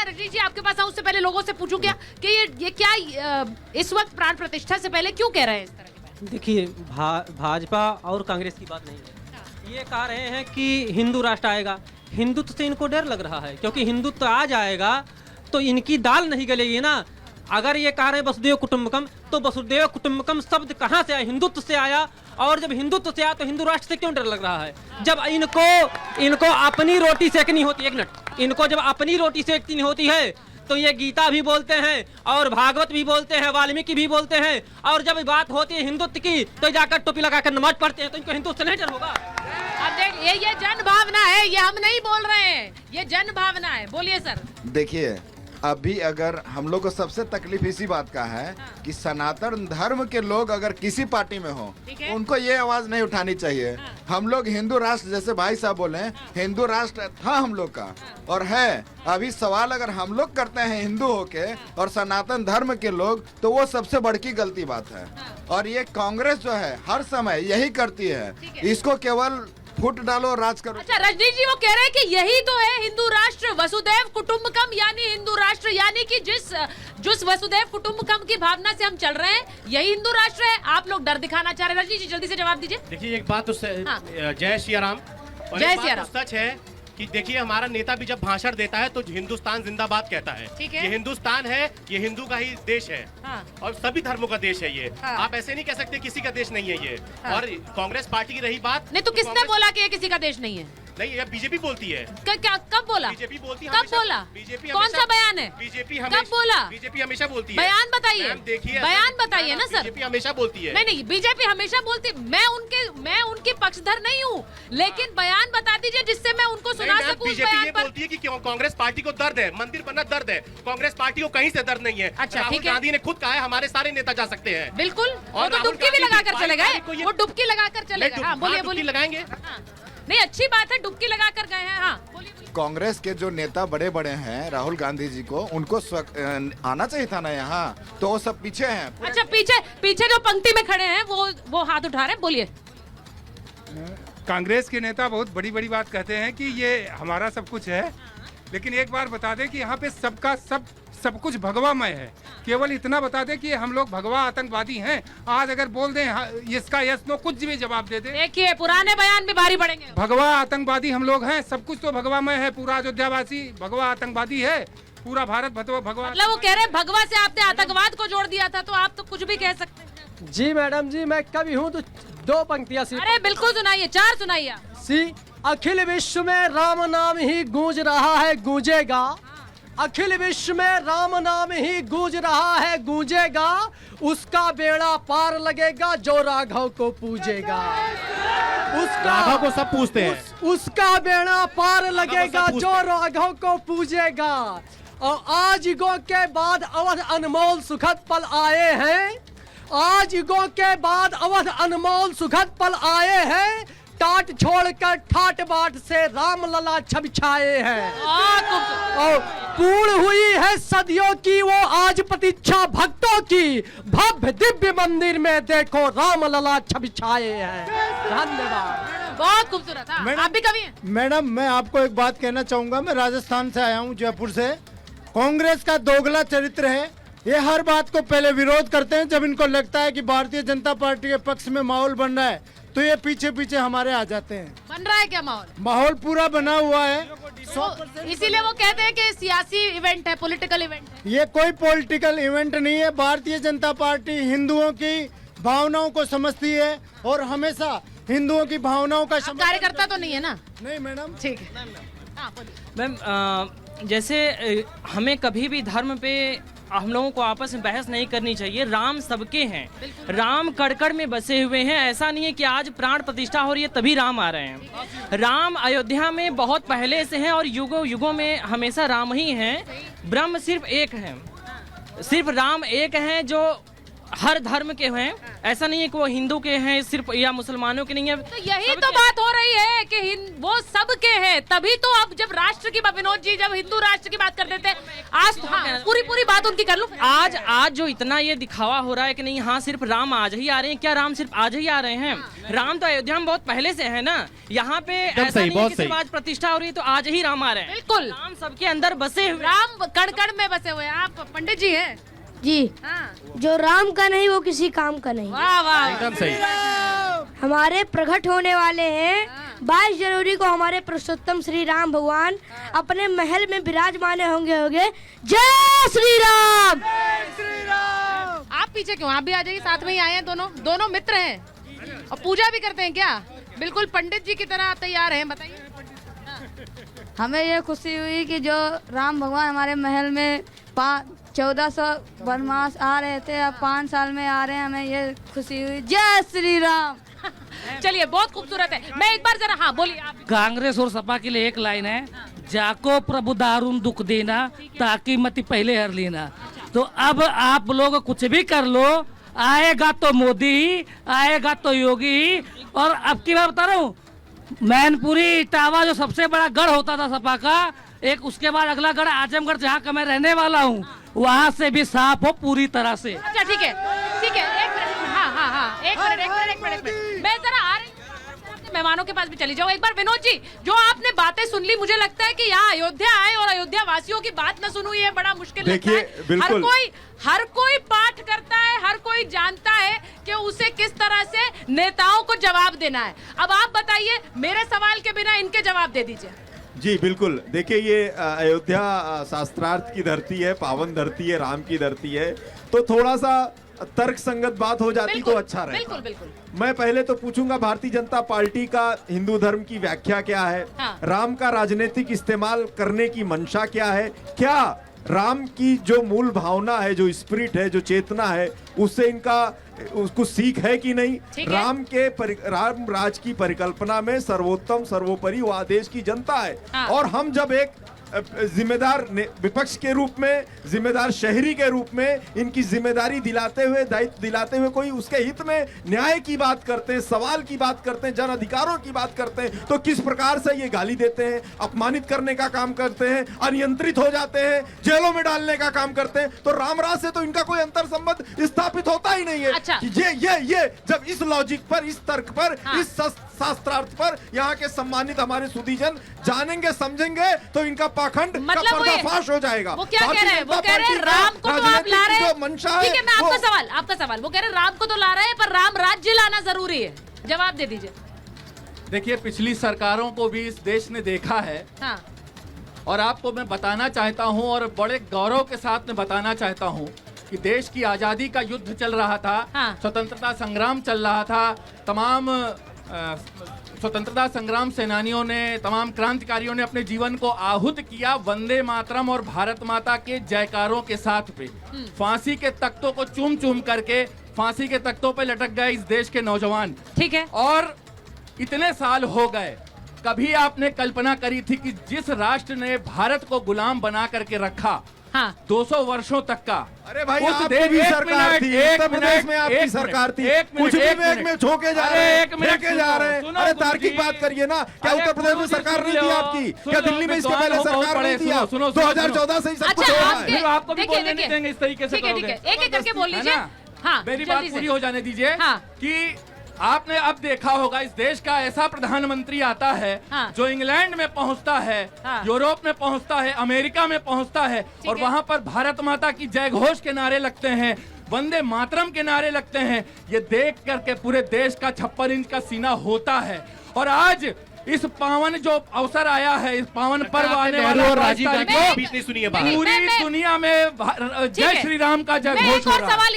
मैं रजनीश जी आपके पास आऊं उससे पहले लोगों से पूछूं क्या कि ये क्या इस वक्त प्राण प्रतिष्ठा से पहले क्यों कह रहे हैं इस तरह की बात? देखिए भाजपा और कांग्रेस की बात नहीं है। ये कह रहे हैं कि हिंदू राष्ट्र आएगा। हिंदुत्व से इनको डर लग रहा है, क्योंकि हिंदुत्व आ जाएगा तो इनकी दाल नहीं गलेगी ना। अगर ये कह रहे हैं वसुदेव कुटुंबकम, तो वसुदेव कुटुंबकम शब्द कहाँ से आया? हिंदुत्व से आया। और जब हिंदुत्व से आया तो हिंदू राष्ट्र से क्यों डर लग रहा है? जब इनको अपनी रोटी सेकनी होती है, एक मिनट, इनको जब अपनी रोटी सेकनी होती है तो ये गीता भी बोलते हैं और भागवत भी बोलते हैं, वाल्मीकि भी बोलते हैं। और जब बात होती है हिंदुत्व की तो जाकर टोपी लगाकर नमाज पढ़ते हैं। तो इनको हिंदुत्व से नहीं डर होगा? अब देख ये जन भावना है, ये हम नहीं बोल रहे हैं, ये जन भावना है। बोलिए सर। देखिए, अभी अगर हम लोग को सबसे तकलीफ इसी बात का है कि सनातन धर्म के लोग अगर किसी पार्टी में हो, उनको ये आवाज नहीं उठानी चाहिए। हम लोग हिंदू राष्ट्र, जैसे भाई साहब बोले, हिंदू राष्ट्र था हम लोग का और है। अभी सवाल अगर हम लोग करते हैं हिंदू होके और सनातन धर्म के लोग, तो वो सबसे बड़ी गलती बात है। और ये कांग्रेस जो है हर समय यही करती है, इसको केवल फुट डालो, राज करो। अच्छा, रजनीश जी वो कह रहे हैं कि यही तो है हिंदू राष्ट्र, वसुदैव कुटुंबकम, यानी हिंदू राष्ट्र, यानी कि जिस वसुदैव कुटुंबकम की भावना से हम चल रहे हैं यही हिंदू राष्ट्र है। आप लोग डर दिखाना चाह रहे हैं। रजनीश जी जल्दी से जवाब दीजिए। देखिए, एक बात तो जय सिया राम, और जय एक सिया बात तो सच है कि देखिए, हमारा नेता भी जब भाषण देता है तो हिंदुस्तान जिंदाबाद कहता है। ठीक है। ये हिंदुस्तान है, ये हिंदू का ही देश है। हाँ। और सभी धर्मों का देश है ये। हाँ। आप ऐसे नहीं कह सकते किसी का देश नहीं है ये। हाँ। और कांग्रेस पार्टी की रही बात, नहीं तो किसने बोला कि ये किसी का देश नहीं है? नहीं, ये बीजेपी बोलती है। क्या कब बोला? बीजेपी बोलती है। कब बोला? बीजेपी कौन सा बयान है? बीजेपी कब बोला? बीजेपी हमेशा बोलती है। बयान बताइए। मैम देखिए, बयान बताइए ना सर। बीजेपी हमेशा बोलती है। नहीं, बीजेपी हमेशा बोलती। मैं उनके पक्षधर नहीं हूँ, लेकिन बयान बता दीजिए जिससे मैं उनको सुना सकूं। बीजेपी ये बोलती है कि कांग्रेस पार्टी को दर्द है, मंदिर बनना दर्द है। कांग्रेस पार्टी को कहीं से दर्द नहीं है। अच्छा, राहुल ठीक है। गांधी ने खुद कहा है हमारे सारे नेता जा सकते हैं। बिल्कुल, और वो तो राहुल डुबकी भी गांधी लगाकर की चले गए। को ये- वो डुबकी लगाकर चले गए। हाँ, बोलिए बोलिए। लगाएंगे। नहीं, अच्छी बात है, डुबकी लगाकर गए हैं। हाँ बोलिए। कांग्रेस के जो नेता बड़े बड़े हैं, राहुल गांधी जी को, उनको आना चाहिए था ना यहाँ, तो वो सब पीछे हैं। अच्छा, पीछे जो पंक्ति में खड़े हैं वो हाथ उठा रहे हैं। बोलिए। कांग्रेस के नेता बहुत बड़ी बड़ी बात कहते हैं कि ये हमारा सब कुछ है, लेकिन एक बार बता दें कि यहाँ पे सबका सब कुछ भगवामय है। केवल इतना बता दें कि हम लोग भगवा आतंकवादी हैं। आज अगर बोल दें इसका यस नो कुछ भी जवाब दे दें। देखिए, पुराने बयान भी भारी पड़ेंगे। भगवा आतंकवादी हम लोग हैं, सब कुछ तो भगवामय है। पूरा अयोध्यावासी भगवा आतंकवादी है, पूरा भारत भगवा। मतलब वो कह रहे हैं भगवा से आपने आतंकवाद को जोड़ दिया था, तो आप तो कुछ भी कह सकते हैं। जी मैडम जी, मैं कवि हूँ तो 2 पंक्तियाँ सी। अरे बिल्कुल सुनाइए, 4 सुनाइए। सी अखिल विश्व में राम नाम ही गूंज रहा है, गूंजेगा। अखिल विश्व में राम नाम ही गूंज रहा है, गूंजेगा। उसका बेड़ा पार लगेगा जो राघव को पूजेगा। राघव को सब पूछते हैं। उसका बेड़ा पार लगेगा जो राघव को पूजेगा। और आज युगों के बाद अवध अनमोल सुखद पल आए हैं। आज युगों के बाद अवध अनमोल सुखद पल आए हैं। टाट छोड़कर ठाट बाट से राम लला छब छाए हैं। और पूर्ण हुई है सदियों की वो आज प्रतीक्षा भक्तों की। भव्य दिव्य मंदिर में देखो राम लला छब छाए हैं। धन्यवाद। बहुत खूबसूरत। आप भी कवि हैं? मैडम, मैं आपको एक बात कहना चाहूंगा। मैं राजस्थान से आया हूं, जयपुर से। कांग्रेस का दोगला चरित्र है। ये हर बात को पहले विरोध करते हैं, जब इनको लगता है कि भारतीय जनता पार्टी के पक्ष में माहौल बन रहा है तो ये पीछे पीछे हमारे आ जाते हैं। बन रहा है क्या माहौल? माहौल पूरा बना हुआ है। इसीलिए वो कहते हैं कि सियासी इवेंट है, पॉलिटिकल इवेंट है। ये कोई पॉलिटिकल इवेंट नहीं है। भारतीय जनता पार्टी हिंदुओं की भावनाओं को समझती है और हमेशा हिंदुओं की भावनाओं का कार्यकर्ता तो नहीं है ना? नहीं मैडम। ठीक है। मैम, जैसे हमें कभी भी धर्म पे हम लोगों को आपस में बहस नहीं करनी चाहिए। राम सबके हैं, राम कड़कड़ में बसे हुए हैं। ऐसा नहीं है कि आज प्राण प्रतिष्ठा हो रही है तभी राम आ रहे हैं। राम अयोध्या में बहुत पहले से हैं और युगों युगों में हमेशा राम ही हैं। ब्रह्म सिर्फ एक है, सिर्फ राम एक हैं जो हर धर्म के हैं, ऐसा नहीं है कि वो हिंदू के हैं सिर्फ या मुसलमानों के नहीं है। तो यही तो बात हो रही है कि वो सबके हैं, तभी तो अब जब राष्ट्र की विनोद जी जब हिंदू राष्ट्र की बात कर देते हैं, आज हाँ, पूरी बात उनकी कर लूं। आज जो इतना ये दिखावा हो रहा है कि नहीं हाँ सिर्फ राम आज ही आ रहे हैं, क्या राम सिर्फ आज ही आ रहे हैं? राम तो अयोध्या में बहुत पहले से है ना, यहाँ पे ऐसा नहीं है कि सिर्फ आज प्रतिष्ठा हो रही है तो आज ही राम आ रहे हैं। बिल्कुल, राम सबके अंदर बसे हुए, राम कण कण में बसे हुए हैं। आप पंडित जी हैं जी। हाँ। जो राम का नहीं वो किसी काम का नहीं। वाह वाह, एकदम सही। हमारे प्रकट होने वाले हैं 22 जनवरी को हमारे पुरुषोत्तम श्री राम भगवान अपने महल में विराजमान होंगे। जय श्री राम। आप पीछे क्यों? आप भी आ जाइए, साथ में ही आए हैं, दोनों मित्र हैं और पूजा भी करते हैं क्या? बिल्कुल पंडित जी की तरह तैयार हैं, बताइए। हमें ये खुशी हुई कि जो राम भगवान हमारे महल में 1400 वनवास आ रहे थे, अब 5 साल में आ रहे हैं, हमें ये खुशी हुई। जय श्री राम। चलिए, बहुत खूबसूरत है। मैं एक बार जरा, हाँ बोलिए आप। कांग्रेस और सपा के लिए एक लाइन है, जाको प्रभु दारुण दुख देना, ताकि मति पहले हर लेना। तो अब आप लोग कुछ भी कर लो, आएगा तो मोदी, आएगा तो योगी। और अब की बात बता रहा हूँ, मैनपुरी इटावा जो सबसे बड़ा गढ़ होता था सपा का, एक उसके बाद अगला गढ़ आजमगढ़ जहाँ का मैं रहने वाला हूँ, वहाँ से भी साफ हो पूरी तरह से। अच्छा ठीक है, एक मिनट, हाँ, एक मिनट, मैं जरा आ रही हूँ, मेहमानों के पास भी चली जाओ। एक बार विनोद जी, जो आपने बातें सुन ली, मुझे लगता है कि यहाँ अयोध्या आए और अयोध्या वासियों की बात न सुनू, ये बड़ा मुश्किल लगता है। बिल्कुल। हर कोई पाठ करता है, हर कोई जानता है कि उसे किस तरह से नेताओं को जवाब देना है। अब आप बताइए, मेरे सवाल के बिना इनके जवाब दे दीजिए। जी बिल्कुल, देखिए ये अयोध्या शास्त्रार्थ की धरती है, पावन धरती है, राम की धरती है, तो थोड़ा सा तर्क संगत बात हो जाती तो अच्छा रहता। बिल्कुल। मैं पहले तो पूछूंगा, भारतीय जनता पार्टी का हिंदू धर्म की व्याख्या क्या है? हाँ। राम का राजनीतिक इस्तेमाल करने की मंशा क्या है? क्या राम की जो मूल भावना है, जो स्पिरिट है, जो चेतना है, उससे इनका उसको सीख है कि नहीं? राम राज की परिकल्पना में सर्वोत्तम सर्वोपरि वो आदेश की जनता है। हाँ। और हम जब एक जिम्मेदार विपक्ष के रूप में, जिम्मेदार शहरी के रूप में इनकी जिम्मेदारी दिलाते हुए, दायित्व दिलाते हुए कोई उसके हित में न्याय की बात करते हैं, सवाल की बात करते हैं, जन अधिकारों की बात करते हैं, तो किस प्रकार से ये गाली देते हैं, अपमानित करने का काम करते हैं, अनियंत्रित हो जाते हैं, जेलों में डालने का काम करते हैं। तो रामराज से तो इनका कोई अंतर संबंध स्थापित होता ही नहीं है। अच्छा। ये जब इस लॉजिक पर, इस तर्क पर, हाँ। इस शास्त्रार्थ पर यहाँ के सम्मानित हमारे सुधीजन जानेंगे, समझेंगे, तो इनका पाखंड का पर्दाफाश हो जाएगा। वो क्या कह रहे हैं? वो कह रहे हैं राम को तो आप ला रहे हैं, ठीक है, मैं आपका सवाल, वो कह रहे हैं राम को तो ला रहे हैं, पर राम राज्य लाना जरूरी है। जवाब दे दीजिए। देखिए, पिछली सरकारों को भी इस देश ने देखा है। हाँ। और आपको मैं बताना चाहता हूं, और बड़े गौरव के साथ में बताना चाहता हूं कि देश की आजादी का युद्ध चल रहा था। हाँ। स्वतंत्रता संग्राम चल रहा था। तमाम स्वतंत्रता संग्राम सेनानियों ने, तमाम क्रांतिकारियों ने अपने जीवन को आहूत किया वंदे मातरम और भारत माता के जयकारों के साथ पे। फांसी के तख्तों को चूम चूम करके फांसी के तख्तों पे लटक गए इस देश के नौजवान। ठीक है। और इतने साल हो गए, कभी आपने कल्पना करी थी कि जिस राष्ट्र ने भारत को गुलाम बना करके रखा, हाँ। 200 वर्षों तक का, अरे भाई आपकी भी सरकार थी, उत्तर प्रदेश में आपकी सरकार थी, कुछ भी बैग में छोके जा रहे हैं, फेंके जा रहे हैं। अरे तार्किक बात करिए ना, क्या उत्तर प्रदेश में सरकार नहीं थी आपकी? क्या दिल्ली में इसके पहले सरकार नहीं थी? 2014 से ही सब कुछ हो रहा है। आपको भी बोलने नहीं देंगे इस तरीके से। ठीक है, एक करके बोल लीजिए। हाँ, मेरी बात पूरी हो जाने दीजिए। हाँ। कि आपने अब देखा होगा, इस देश का ऐसा प्रधानमंत्री आता है, हाँ। जो इंग्लैंड में पहुंचता है, हाँ। यूरोप में पहुंचता है, अमेरिका में पहुंचता है, और वहां पर भारत माता की जय घोष के नारे लगते हैं, वंदे मातरम के नारे लगते हैं। ये देख करके पूरे देश का 56 इंच का सीना होता है। और आज इस पावन जो अवसर आया है, इस पावन पर्व आने वाला है, राजीव गांधी की सुनिए बात। पूरी दुनिया में जय श्री राम का जय घोष हो रहा है।